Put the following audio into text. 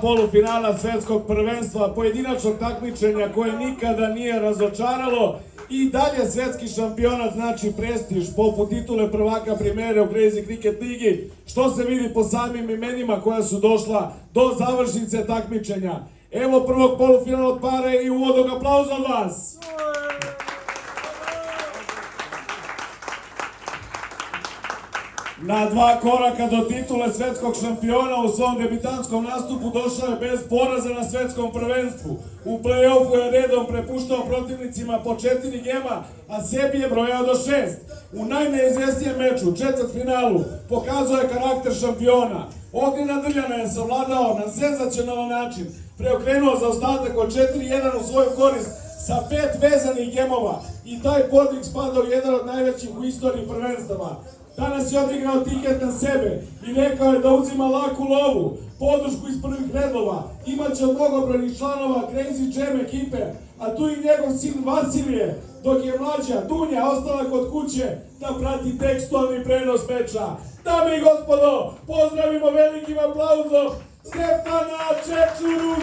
Polufinala svetskog prvenstva, pojedinačnog takmičenja koje nikada nije razočaralo i dalje svetski šampionat znači prestiž poput titule prvaka primere u Crazy Cricket ligi, što se vidi po samim imenima koja su došla do završnice takmičenja. Evo prvog polufinala od pare i uvodnog aplauza od vas. Na 2 koraka do titule svetskog šampiona u svom debitanskom nastupu došao je bez poraza na svetskom prvenstvu. U play-offu je redom prepuštao protivnicima po 4 gema, a sebi je brojao do 6. U najneizvesnijem meču, četvrtfinalu, pokazao je karakter šampiona. Ognjena Drljana je savladao na senzacionalan način, preokrenuo zaostatak od 4-1 u svoju korist sa 5 vezanih gemova i taj podvig spada u jedan od najvećih u istoriji prvenstava. Danas je odigrao tiket na sebe i rekao je da uzima laku lovu, podršku iz prvih redova, imaće od mnogobrojnih članova Crazy Jam ekipe, a tu i njegov sin Vasilije, dok je mlađa Dunja ostala kod kuće da prati tekstualni prenos meča. Dame i gospodo, pozdravimo velikim aplauzom Stefana Čečuru!